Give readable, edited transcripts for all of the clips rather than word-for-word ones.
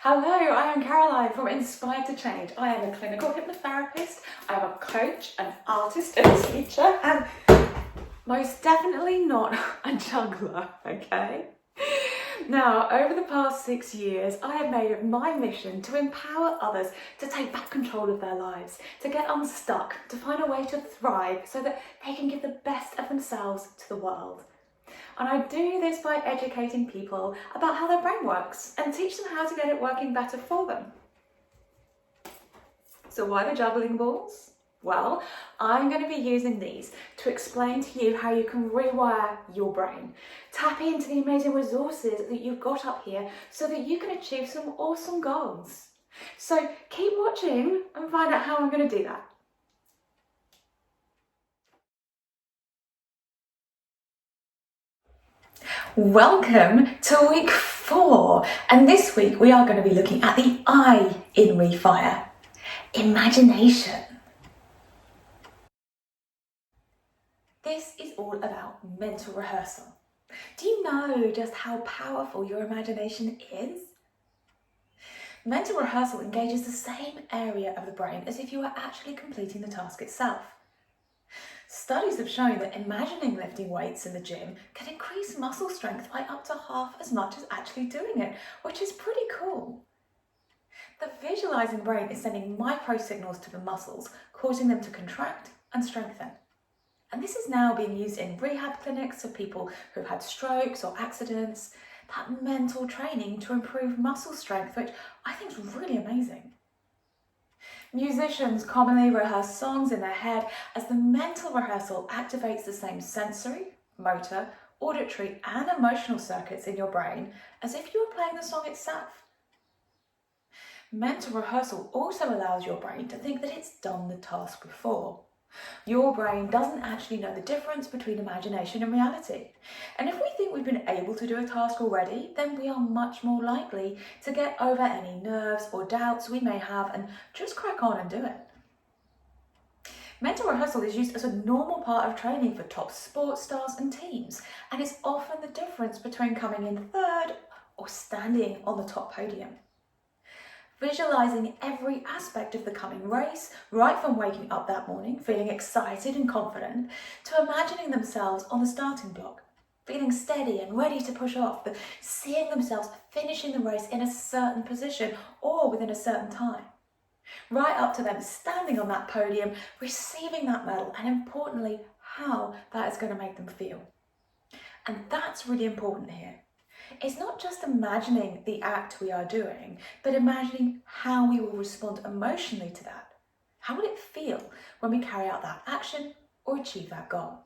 Hello, I am Caroline from Inspired to Change. I am a clinical hypnotherapist, I am a coach, an artist, and a teacher, and most definitely not a juggler, okay? Now, over the past 6 years, I have made it my mission to empower others to take back control of their lives, to get unstuck, to find a way to thrive so that they can give the best of themselves to the world. And I do this by educating people about how their brain works and teach them how to get it working better for them. So why the juggling balls? Well, I'm going to be using these to explain to you how you can rewire your brain. Tap into the amazing resources that you've got up here so that you can achieve some awesome goals. So keep watching and find out how I'm going to do that. Welcome to week 4, and this week we are going to be looking at the I in Rewire, imagination. This is all about mental rehearsal. Do you know just how powerful your imagination is? Mental rehearsal engages the same area of the brain as if you were actually completing the task itself. Studies have shown that imagining lifting weights in the gym can increase muscle strength by up to half as much as actually doing it, which is pretty cool. The visualizing brain is sending micro signals to the muscles, causing them to contract and strengthen. And this is now being used in rehab clinics for people who've had strokes or accidents, that mental training to improve muscle strength, which I think is really amazing. Musicians commonly rehearse songs in their head as the mental rehearsal activates the same sensory, motor, auditory and emotional circuits in your brain as if you were playing the song itself. Mental rehearsal also allows your brain to think that it's done the task before. Your brain doesn't actually know the difference between imagination and reality. And if we think we've been able to do a task already, then we are much more likely to get over any nerves or doubts we may have and just crack on and do it. Mental rehearsal is used as a normal part of training for top sports stars and teams, and it's often the difference between coming in third or standing on the top podium. Visualizing every aspect of the coming race, right from waking up that morning, feeling excited and confident, to imagining themselves on the starting block, feeling steady and ready to push off, but seeing themselves finishing the race in a certain position or within a certain time. Right up to them standing on that podium, receiving that medal, and importantly, how that is going to make them feel. And that's really important here. It's not just imagining the act we are doing, but imagining how we will respond emotionally to that. How will it feel when we carry out that action or achieve that goal?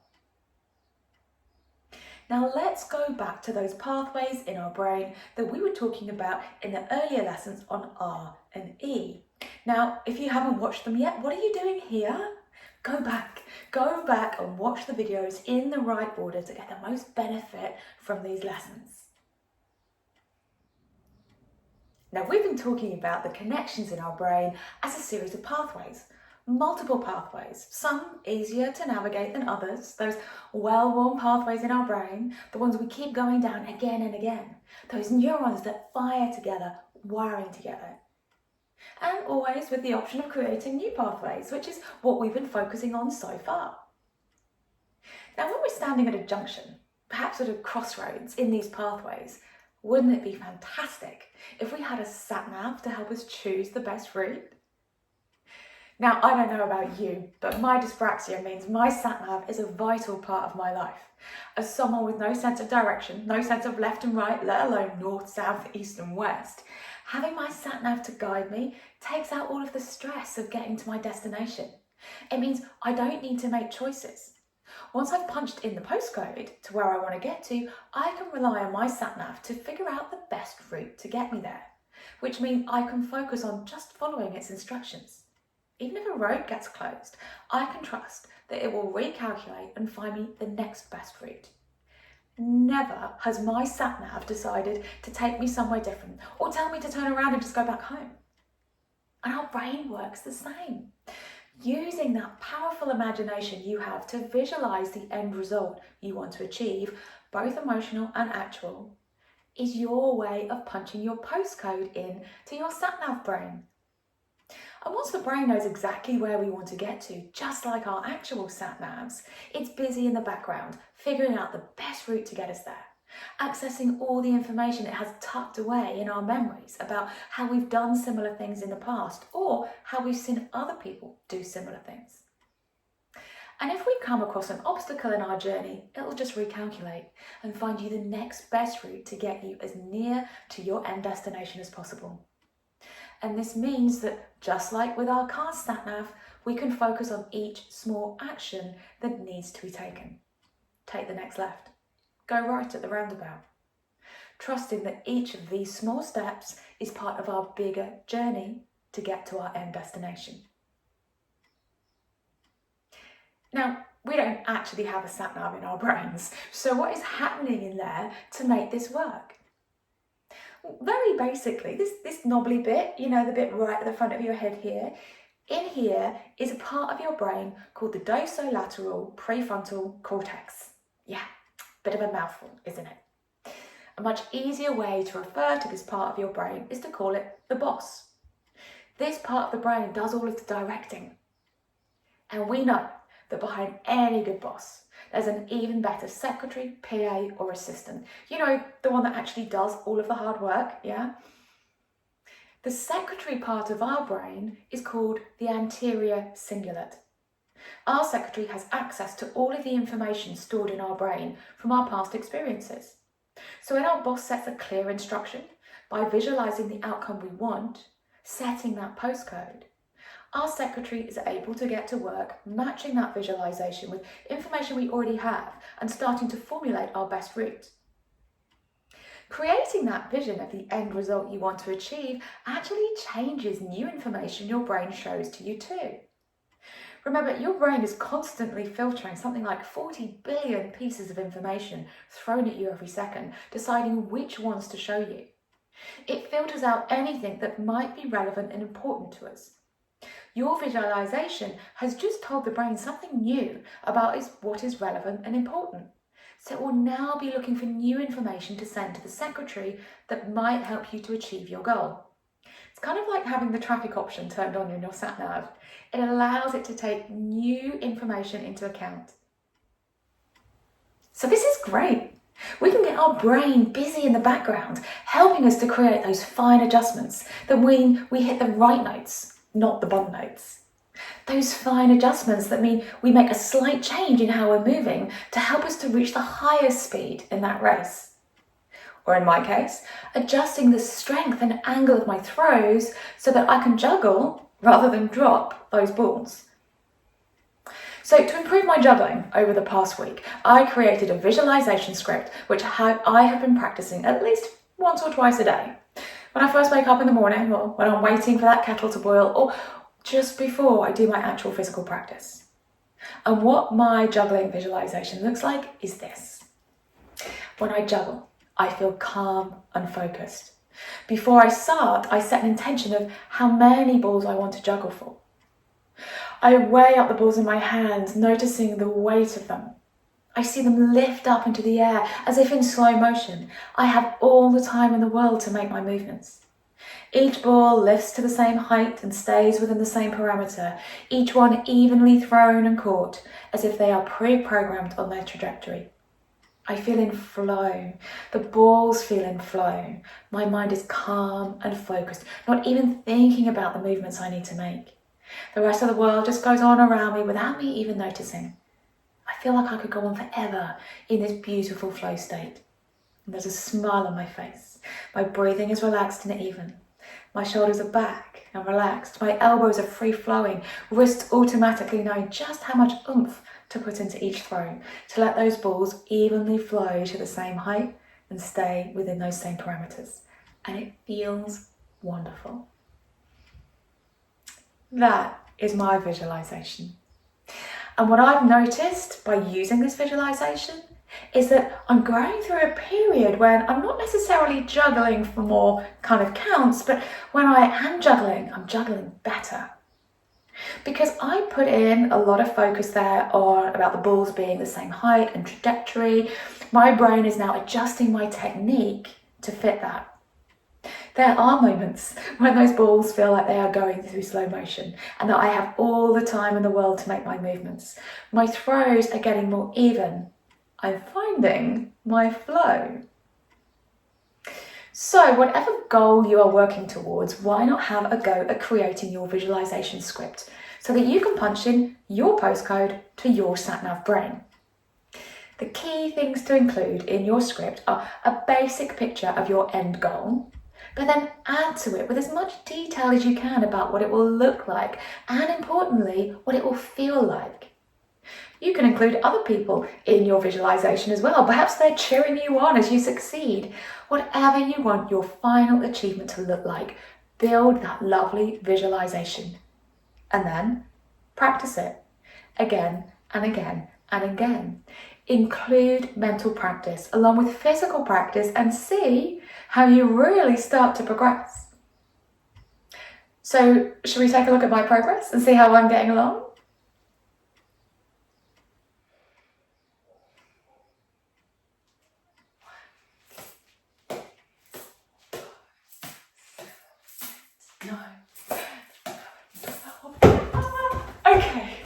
Now let's go back to those pathways in our brain that we were talking about in the earlier lessons on R and E. Now, if you haven't watched them yet, what are you doing here? Go back and watch the videos in the right order to get the most benefit from these lessons. Now, we've been talking about the connections in our brain as a series of pathways, multiple pathways, some easier to navigate than others, those well-worn pathways in our brain, the ones we keep going down again and again, those neurons that fire together, wiring together. And always with the option of creating new pathways, which is what we've been focusing on so far. Now, when we're standing at a junction, perhaps at a crossroads in these pathways, wouldn't it be fantastic if we had a sat-nav to help us choose the best route? Now, I don't know about you, but my dyspraxia means my sat-nav is a vital part of my life. As someone with no sense of direction, no sense of left and right, let alone north, south, east and west, having my sat-nav to guide me takes out all of the stress of getting to my destination. It means I don't need to make choices. Once I've punched in the postcode to where I want to get to, I can rely on my sat-nav to figure out the best route to get me there, which means I can focus on just following its instructions. Even if a road gets closed, I can trust that it will recalculate and find me the next best route. Never has my sat-nav decided to take me somewhere different or tell me to turn around and just go back home. And our brain works the same. Using that powerful imagination you have to visualize the end result you want to achieve, both emotional and actual, is your way of punching your postcode in to your sat-nav brain. And once the brain knows exactly where we want to get to, just like our actual sat-navs, it's busy in the background, figuring out the best route to get us there, accessing all the information it has tucked away in our memories about how we've done similar things in the past or how we've seen other people do similar things. And if we come across an obstacle in our journey, it'll just recalculate and find you the next best route to get you as near to your end destination as possible. And this means that, just like with our car sat-nav, we can focus on each small action that needs to be taken. Take the next left. Go right at the roundabout. Trusting that each of these small steps is part of our bigger journey to get to our end destination. Now, we don't actually have a sat-nav in our brains, so what is happening in there to make this work? Very basically, this knobbly bit, the bit right at the front of your head here, in here is a part of your brain called the dorsolateral prefrontal cortex. Yeah, bit of a mouthful, isn't it? A much easier way to refer to this part of your brain is to call it the boss. This part of the brain does all of the directing. And we know that behind any good boss, there's an even better secretary, PA, or assistant. The one that actually does all of the hard work, yeah? The secretary part of our brain is called the anterior cingulate. Our secretary has access to all of the information stored in our brain from our past experiences. So when our boss sets a clear instruction, by visualizing the outcome we want, setting that postcode, our secretary is able to get to work matching that visualization with information we already have and starting to formulate our best route. Creating that vision of the end result you want to achieve actually changes new information your brain shows to you too. Remember, your brain is constantly filtering something like 40 billion pieces of information thrown at you every second, deciding which ones to show you. It filters out anything that might be relevant and important to us. Your visualization has just told the brain something new about what is relevant and important. So it will now be looking for new information to send to the secretary that might help you to achieve your goal. It's kind of like having the traffic option turned on in your sat-nav. It allows it to take new information into account. So this is great. We can get our brain busy in the background, helping us to create those fine adjustments that mean we hit the right notes, not the bum notes. Those fine adjustments that mean we make a slight change in how we're moving to help us to reach the highest speed in that race. Or in my case, adjusting the strength and angle of my throws so that I can juggle rather than drop those balls. So to improve my juggling over the past week, I created a visualization script which I have been practicing at least once or twice a day. When I first wake up in the morning, or when I'm waiting for that kettle to boil, or just before I do my actual physical practice. And what my juggling visualization looks like is this. When I juggle, I feel calm and focused. Before I start, I set an intention of how many balls I want to juggle for. I weigh up the balls in my hands, noticing the weight of them. I see them lift up into the air as if in slow motion. I have all the time in the world to make my movements. Each ball lifts to the same height and stays within the same parameter, each one evenly thrown and caught, as if they are pre-programmed on their trajectory. I feel in flow. The balls feel in flow. My mind is calm and focused, not even thinking about the movements I need to make. The rest of the world just goes on around me without me even noticing. I feel like I could go on forever in this beautiful flow state. And there's a smile on my face. My breathing is relaxed and even. My shoulders are back and relaxed. My elbows are free-flowing, wrists automatically knowing just how much oomph to put into each throw to let those balls evenly flow to the same height and stay within those same parameters. And it feels wonderful. That is my visualization. And what I've noticed by using this visualization is that I'm going through a period when I'm not necessarily juggling for more kind of counts, but when I am juggling, I'm juggling better. Because I put in a lot of focus there on about the balls being the same height and trajectory. My brain is now adjusting my technique to fit that. There are moments when those balls feel like they are going through slow motion and that I have all the time in the world to make my movements. My throws are getting more even. I'm finding my flow. So whatever goal you are working towards, why not have a go at creating your visualization script so that you can punch in your postcode to your sat-nav brain. The key things to include in your script are a basic picture of your end goal, but then add to it with as much detail as you can about what it will look like and, importantly, what it will feel like. You can include other people in your visualization as well. Perhaps they're cheering you on as you succeed. Whatever you want your final achievement to look like, build that lovely visualization. And then practice it again and again and again. Include mental practice along with physical practice and see how you really start to progress. So, should we take a look at my progress and see how I'm getting along? Okay,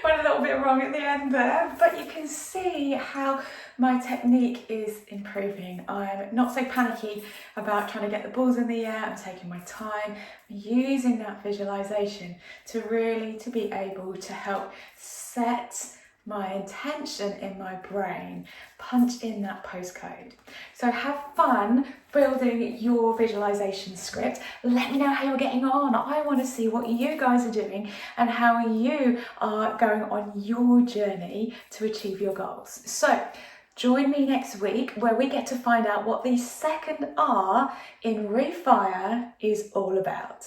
went a little bit wrong at the end there, but you can see how my technique is improving. I'm not so panicky about trying to get the balls in the air. I'm taking my time, using that visualization to really be able to help set my intention in my brain, punch in that postcode. So have fun building your visualization script. Let me know how you're getting on. I want to see what you guys are doing and how you are going on your journey to achieve your goals. So join me next week where we get to find out what the second R in Rewire is all about.